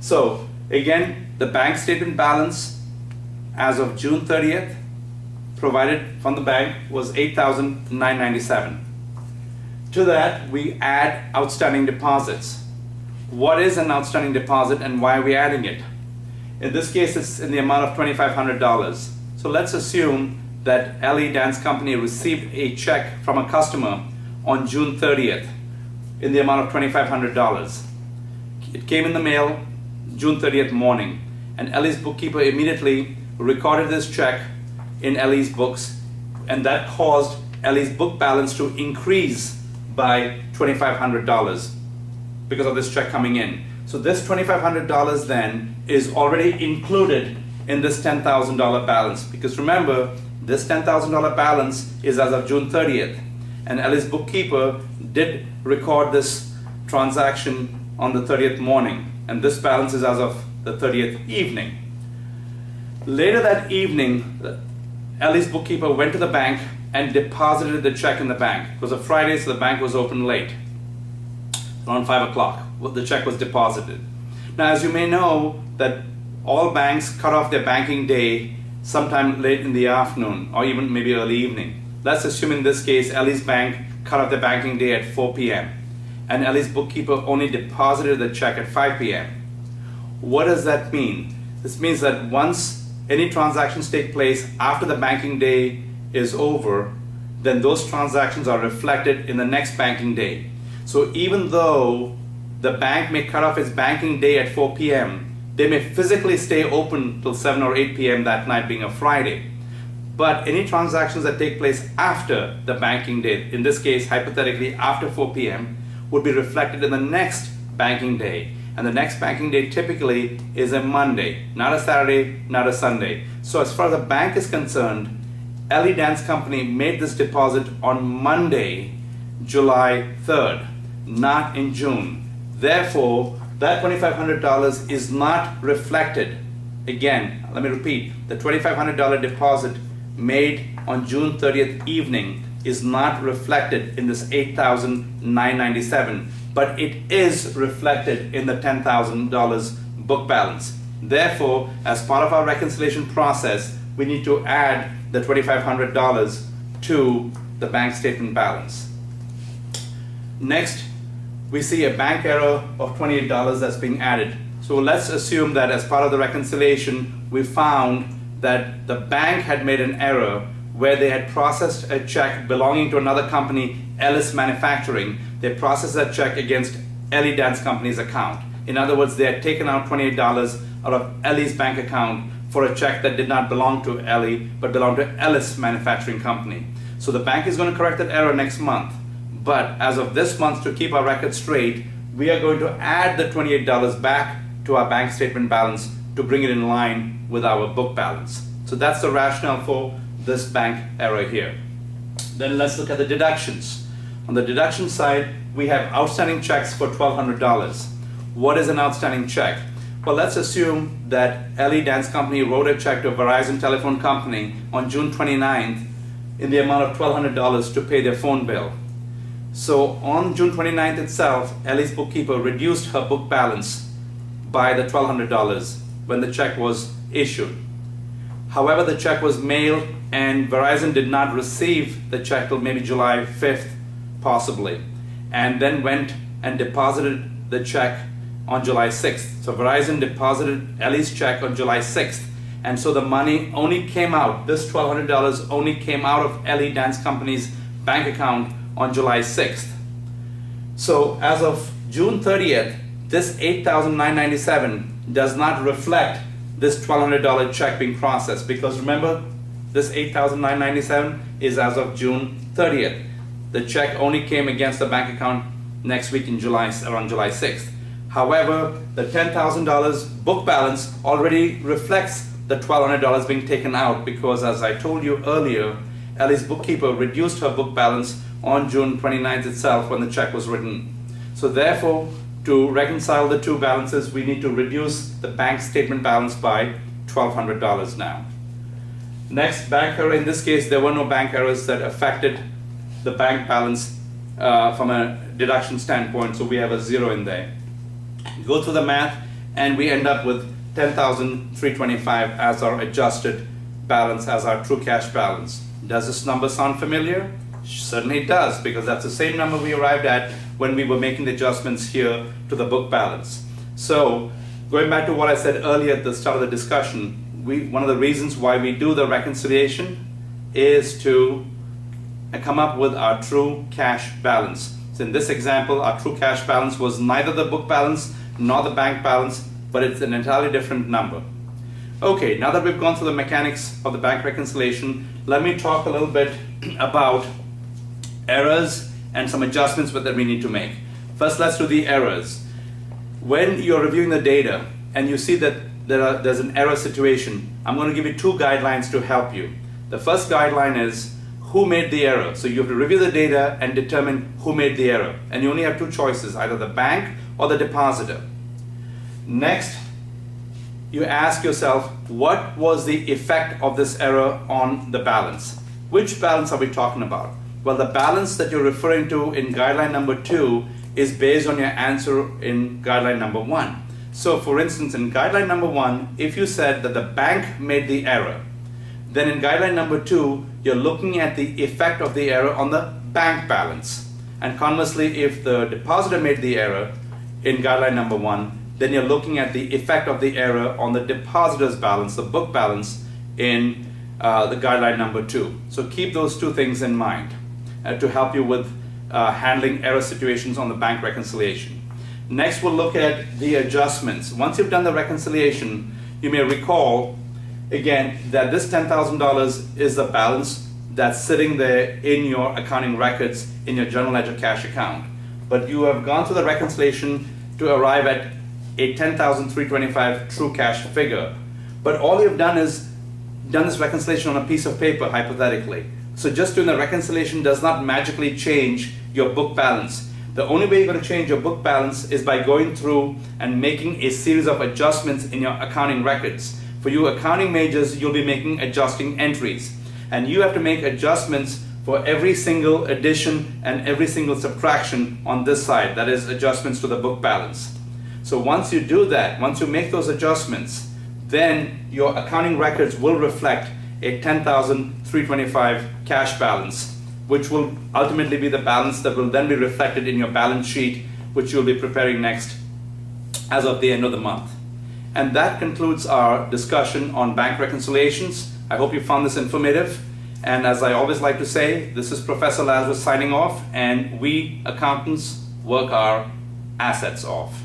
So again, the bank statement balance as of June 30th provided from the bank was $8,997. To that, we add outstanding deposits. What is an outstanding deposit and why are we adding it? In this case, it's in the amount of $2,500. So let's assume that LE Dance Company received a check from a customer on June 30th in the amount of $2,500. It came in the mail June 30th morning, and LE's bookkeeper immediately recorded this check in LE's books, and that caused LE's book balance to increase by $2,500 because of this check coming in. So this $2,500 then is already included in this $10,000 balance, because remember, this $10,000 balance is as of June 30th, and LE's bookkeeper did record this transaction on the 30th morning, and this balance is as of the 30th evening. Later that evening, LE's bookkeeper went to the bank and deposited the check in the bank. It was a Friday, so the bank was open late, around 5 o'clock. The check was deposited. Now, as you may know, that all banks cut off their banking day sometime late in the afternoon or even maybe early evening. Let's assume in this case, LE's bank cut off their banking day at 4 p.m. and LE's bookkeeper only deposited the check at 5 p.m. What does that mean? This means that once any transactions take place after the banking day is over, then those transactions are reflected in the next banking day. So even though the bank may cut off its banking day at 4 p.m., they may physically stay open till 7 or 8 p.m. that night, being a Friday. But any transactions that take place after the banking day, in this case, hypothetically after 4 p.m., would be reflected in the next banking day. And the next banking day typically is a Monday, not a Saturday, not a Sunday. So as far as the bank is concerned, LE Dance Company made this deposit on Monday, July 3rd, not in June. Therefore, that $2,500 is not reflected. Again, let me repeat, the $2,500 deposit made on June 30th evening is not reflected in this $8,997, but it is reflected in the $10,000 book balance. Therefore, as part of our reconciliation process, we need to add the $2,500 to the bank statement balance. Next, we see a bank error of $28 that's being added. So let's assume that as part of the reconciliation, we found that the bank had made an error where they had processed a check belonging to another company, Ellis Manufacturing. They processed that check against LE Dance Company's account. In other words, they had taken out $28 out of LE's bank account for a check that did not belong to LE, but belonged to Ellis Manufacturing Company. So the bank is going to correct that error next month. But as of this month, to keep our record straight, we are going to add the $28 back to our bank statement balance to bring it in line with our book balance. So that's the rationale for this bank error here. Then let's look at the deductions. On the deduction side, we have outstanding checks for $1,200. What is an outstanding check? Well, let's assume that LE Dance Company wrote a check to Verizon Telephone Company on June 29th in the amount of $1,200 to pay their phone bill. So on June 29th itself, LE's bookkeeper reduced her book balance by the $1,200 when the check was issued. However, the check was mailed and Verizon did not receive the check till maybe July 5th, possibly, and then went and deposited the check on July 6th. So Verizon deposited LE's check on July 6th, and so the money only came out, this $1,200 only came out of LE Dance Company's bank account on July 6th. So as of June 30th, this $8,997 does not reflect this $1,200 check being processed, because remember, this $8,997 is as of June 30th. The check only came against the bank account next week in July, around July 6th. However, the $10,000 book balance already reflects the $1,200 being taken out, because as I told you earlier, LE's bookkeeper reduced her book balance on June 29th itself when the check was written. So therefore, to reconcile the two balances, we need to reduce the bank statement balance by $1,200 now. Next, bank error. In this case, there were no bank errors that affected the bank balance from a deduction standpoint, so we have a zero in there. Go through the math and we end up with 10,325 as our adjusted balance, as our true cash balance. Does this number sound familiar? Certainly it does, because that's the same number we arrived at when we were making the adjustments here to the book balance. So going back to what I said earlier at the start of the discussion, one of the reasons why we do the reconciliation is to come up with our true cash balance. So in this example, our true cash balance was neither the book balance nor the bank balance, but it's an entirely different number. Okay, now that we've gone through the mechanics of the bank reconciliation, let me talk a little bit about errors and some adjustments that we need to make. First, let's do the errors. When you're reviewing the data and you see that there's an error situation, I'm going to give you two guidelines to help you. The first guideline is who made the error. So you have to review the data and determine who made the error. And you only have two choices, either the bank or the depositor. Next, you ask yourself, what was the effect of this error on the balance? Which balance are we talking about? Well, the balance that you're referring to in guideline number 2 is based on your answer in guideline number 1. So for instance, in guideline number 1, if you said that the bank made the error, then in guideline number 2, you're looking at the effect of the error on the bank balance. And conversely, if the depositor made the error in guideline number 1, then you're looking at the effect of the error on the depositor's balance, the book balance, in the guideline number 2. So keep those two things in mind to help you with handling error situations on the bank reconciliation. Next, we'll look at the adjustments. Once you've done the reconciliation, you may recall again that this $10,000 is the balance that's sitting there in your accounting records in your general ledger cash account. But you have gone through the reconciliation to arrive at a $10,325 true cash figure. But all you've done is done this reconciliation on a piece of paper, hypothetically. So just doing the reconciliation does not magically change your book balance. The only way you're going to change your book balance is by going through and making a series of adjustments in your accounting records. For you accounting majors, you'll be making adjusting entries. And you have to make adjustments for every single addition and every single subtraction on this side, that is adjustments to the book balance. So once you do that, once you make those adjustments, then your accounting records will reflect a $10,325 cash balance, which will ultimately be the balance that will then be reflected in your balance sheet, which you'll be preparing next as of the end of the month. And that concludes our discussion on bank reconciliations. I hope you found this informative. And as I always like to say, this is Professor Lazarus signing off, and we accountants work our assets off.